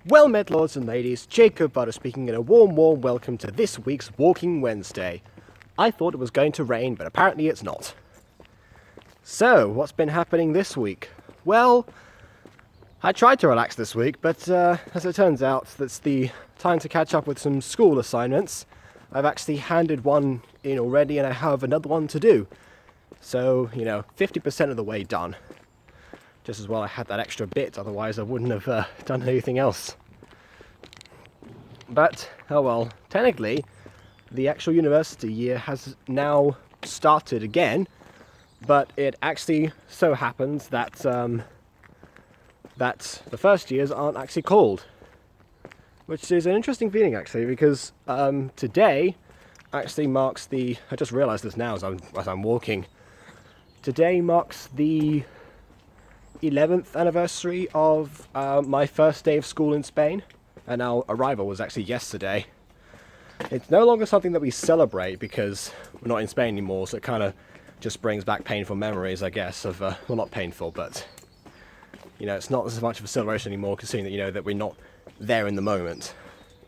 Well met, lords and ladies, Jacob Butter speaking, and a warm welcome to this week's Walking Wednesday. I thought it was going to rain, but apparently it's not. So, what's been happening this week? Well, I tried to relax this week, but as it turns out, that's the time to catch up with some school assignments. I've actually handed one in already, and I have another one to do. So, 50% of the way done. Just as well I had that extra bit, otherwise I wouldn't have done anything else. But, oh well, technically, the actual university year has now started again, but it actually so happens that that the first years aren't actually called. Which is an interesting feeling actually, because today actually marks the, I just realised this now as I'm walking, today marks the 11th anniversary of my first day of school in Spain, and our arrival was actually yesterday. It's no longer something that we celebrate because we're not in Spain anymore, so it kind of just brings back painful memories, I guess, of, well, not painful, but, it's not as much of a celebration anymore, considering that, that we're not there in the moment.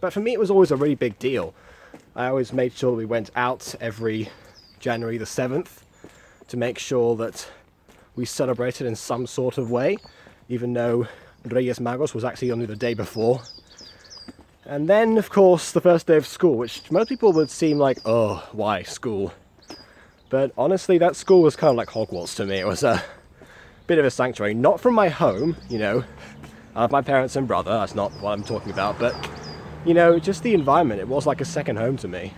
But for me, it was always a really big deal. I always made sure that we went out every January the 7th to make sure that we celebrated in some sort of way, even though Reyes Magos was actually only the day before. And then, of course, the first day of school, which most people would seem like, oh, why school? But honestly, that school was kind of like Hogwarts to me. It was a bit of a sanctuary, not from my home, I have my parents and brother, that's not what I'm talking about, but, just the environment, it was like a second home to me.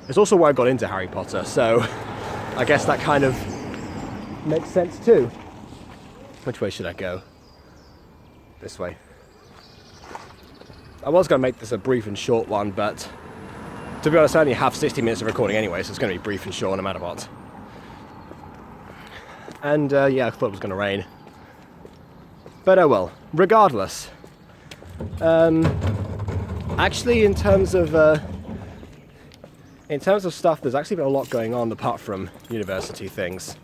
It's also where I got into Harry Potter, so I guess that kind of makes sense too. Which way should I go? This way. I was going to make this a brief and short one, but to be honest, I only have 60 minutes of recording anyway, so it's going to be brief and short no matter what. And yeah, I thought it was going to rain. But oh well, regardless. Actually, in terms of stuff, there's actually been a lot going on apart from university things.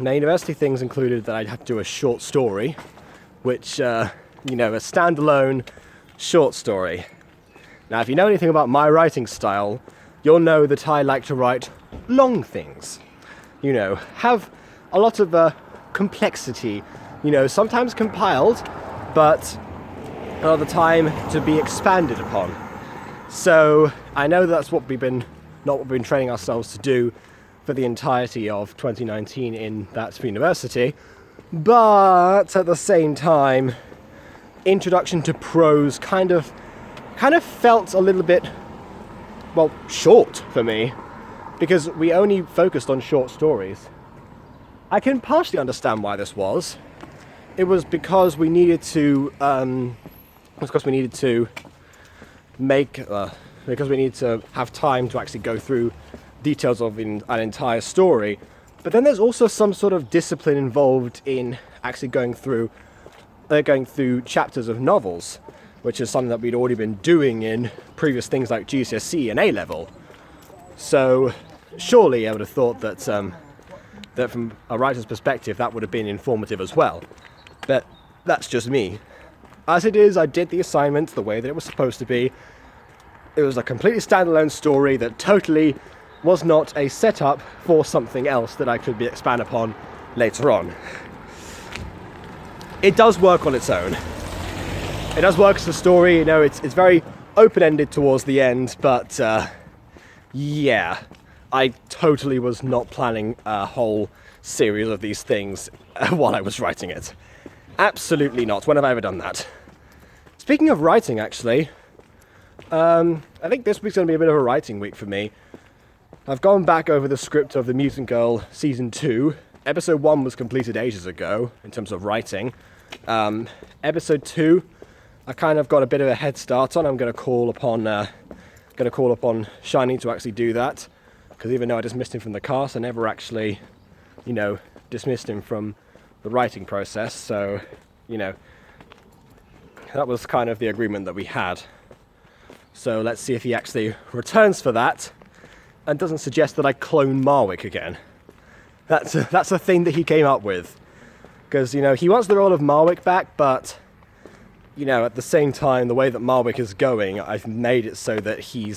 Now, university things included that I'd have to do a short story, which, a standalone short story. Now, if you know anything about my writing style, you'll know that I like to write long things. Have a lot of complexity, sometimes compiled, but a lot of the time to be expanded upon. So, I know that's what we've been training ourselves to do for the entirety of 2019 in that university, but at the same time, introduction to prose kind of felt a little bit, well, short for me, because we only focused on short stories. I can partially understand why this was. It was because we needed to, because we needed to have time to actually go through details of an entire story, but then there's also some sort of discipline involved in actually going through chapters of novels, which is something that we'd already been doing in previous things like GCSE and A-level. So surely I would have thought that that from a writer's perspective that would have been informative as well, but that's just me. As it is, I did the assignment the way that it was supposed to be. It was a completely standalone story that totally was not a setup for something else that I could expand upon later on. It does work on its own. It does work as a story, it's very open-ended towards the end, but yeah, I totally was not planning a whole series of these things while I was writing it. Absolutely not. When have I ever done that? Speaking of writing, actually, I think this week's going to be a bit of a writing week for me. I've gone back over the script of The Mutant Girl Season 2. Episode 1 was completed ages ago, in terms of writing. Episode 2, I kind of got a bit of a head start on. I'm going to call upon Shiny to actually do that. Because even though I dismissed him from the cast, I never actually, dismissed him from the writing process. So, that was kind of the agreement that we had. So let's see if he actually returns for that and doesn't suggest that I clone Marwick again. That's a thing that he came up with. Because, he wants the role of Marwick back, but you know, at the same time, the way that Marwick is going, I've made it so that he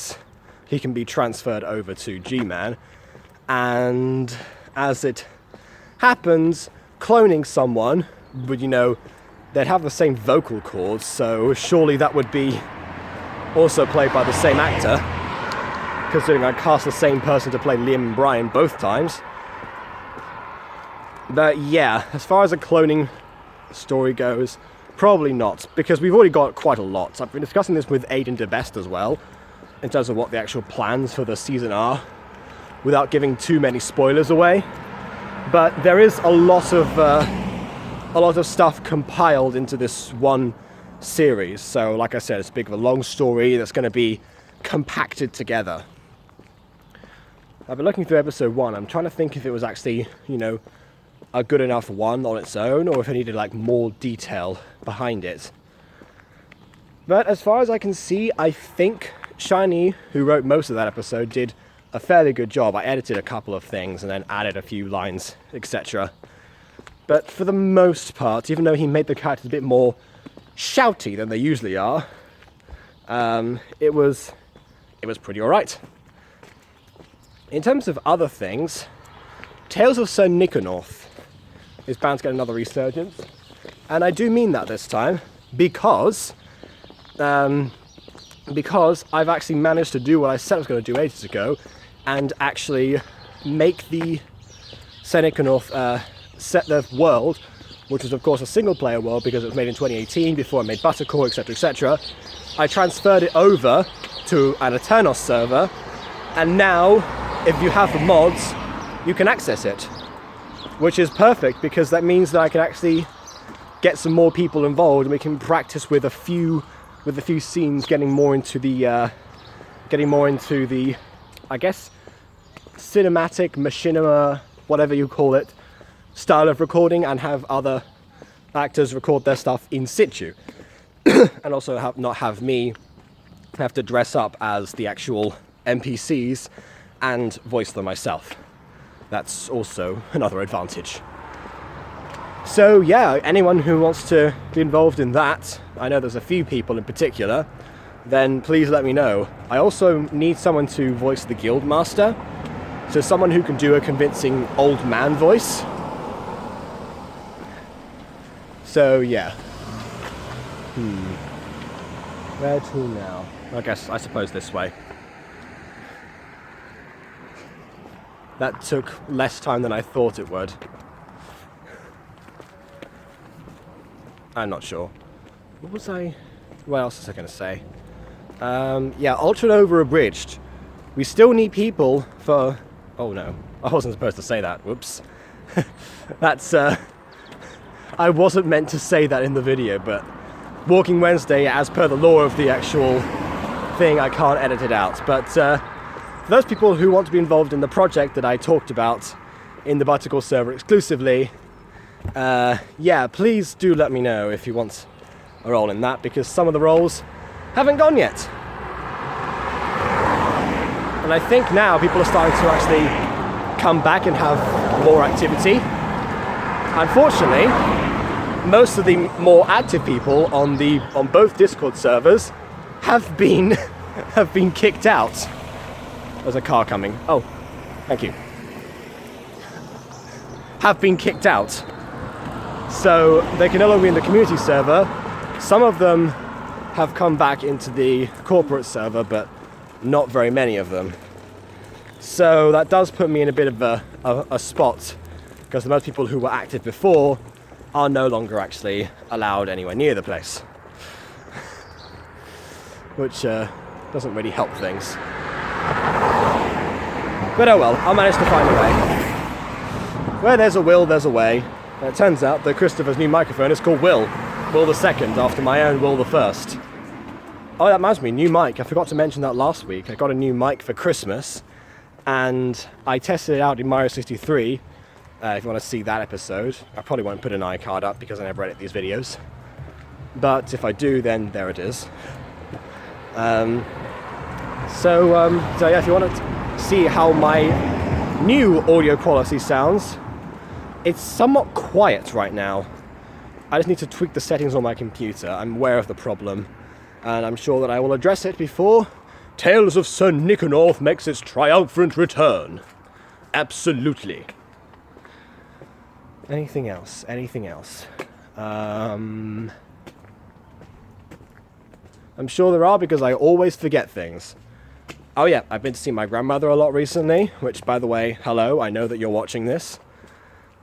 can be transferred over to G-Man. And as it happens, cloning someone would, you know, they'd have the same vocal cords, so surely that would be also played by the same actor, considering I cast the same person to play Liam and Brian both times. But yeah, as far as a cloning story goes, probably not, because we've already got quite a lot. I've been discussing this with Aidan DeBest as well, in terms of what the actual plans for the season are, without giving too many spoilers away. But there is a lot of stuff compiled into this one series. So like I said, it's a big of a long story that's going to be compacted together. I've been looking through episode 1. I'm trying to think if it was actually, you know, a good enough one on its own, or if it needed like more detail behind it. But as far as I can see, I think Shiny, who wrote most of that episode, did a fairly good job. I edited a couple of things and then added a few lines, etc. But for the most part, even though he made the characters a bit more shouty than they usually are, it was pretty alright. In terms of other things, Tales of Sir Niconorth is bound to get another resurgence, and I do mean that this time, because I've actually managed to do what I said I was going to do ages ago, and actually make the Sir Niconorth set the world, which was of course a single player world because it was made in 2018 before I made Buttercore, etc, etc. I transferred it over to an Aternos server, and now if you have the mods you can access it, which is perfect because that means that I can actually get some more people involved and we can practice with a few scenes, getting more into the I guess cinematic, machinima, whatever you call it, style of recording, and have other actors record their stuff in situ. And also not have me have to dress up as the actual NPCs and voice them myself. That's also another advantage. So yeah, anyone who wants to be involved in that, I know there's a few people in particular, then please let me know. I also need someone to voice the Guildmaster, so someone who can do a convincing old man voice. So yeah. Where to now? I suppose this way. That took less time than I thought it would. I'm not sure. What else was I going to say? Yeah, Ultra Nova Abridged. We still need people for... Oh no, I wasn't supposed to say that. Whoops. That's... I wasn't meant to say that in the video, but Walking Wednesday, as per the law of the actual thing, I can't edit it out. But for those people who want to be involved in the project that I talked about in the Buttercore server exclusively, yeah, please do let me know if you want a role in that, because some of the roles haven't gone yet. And I think now people are starting to actually come back and have more activity. Unfortunately, most of the more active people on both Discord servers have been kicked out. There's a car coming. Oh, thank you. Have been kicked out. So they can no longer be in the community server. Some of them have come back into the corporate server, but not very many of them. So that does put me in a bit of a spot, because the most people who were active before are no longer actually allowed anywhere near the place. Which doesn't really help things. But oh well, I'll manage to find a way. Where there's a will, there's a way. And it turns out that Christopher's new microphone is called Will the Second, after my own Will the First. Oh, that reminds me, new mic. I forgot to mention that last week. I got a new mic for Christmas, and I tested it out in Mario 63. If you want to see that episode, I probably won't put an iCard up because I never edit these videos. But if I do, then there it is. So yeah, if you want to see how my new audio quality sounds, it's somewhat quiet right now. I just need to tweak the settings on my computer. I'm aware of the problem, and I'm sure that I will address it before Tales of Sir Nicanor makes its triumphant return. Absolutely. Anything else? Anything else? I'm sure there are, because I always forget things. Oh yeah, I've been to see my grandmother a lot recently, which, by the way, hello, I know that you're watching this.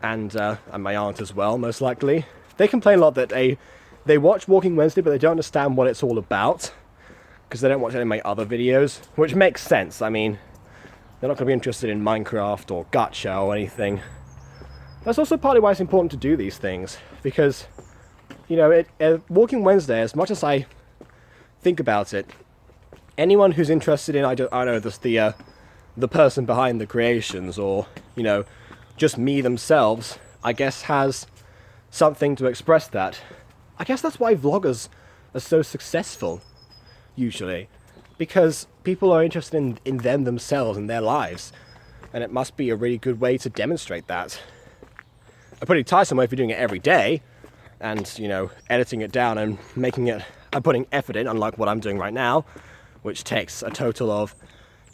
And my aunt as well, most likely. They complain a lot that they watch Walking Wednesday, but they don't understand what it's all about, because they don't watch any of my other videos, which makes sense. I mean, they're not going to be interested in Minecraft or Gacha or anything. That's also partly why it's important to do these things, because, you know, Walking Wednesday, as much as I think about it, anyone who's interested in, I don't know, the person behind the creations, or, you know, just me themselves, I guess has something to express that. I guess that's why vloggers are so successful, usually, because people are interested in them themselves and their lives, and it must be a really good way to demonstrate that. A pretty tiresome way if you're doing it every day, and, you know, editing it down and making it, and putting effort in, unlike what I'm doing right now, which takes a total of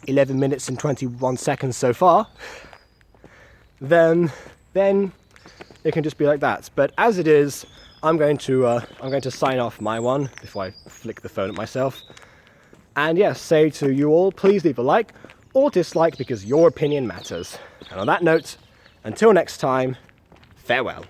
11 minutes and 21 seconds so far, then it can just be like that. But as it is, I'm going to sign off my one before I flick the phone at myself. And yes, say to you all, please leave a like or dislike, because your opinion matters. And on that note, until next time, farewell.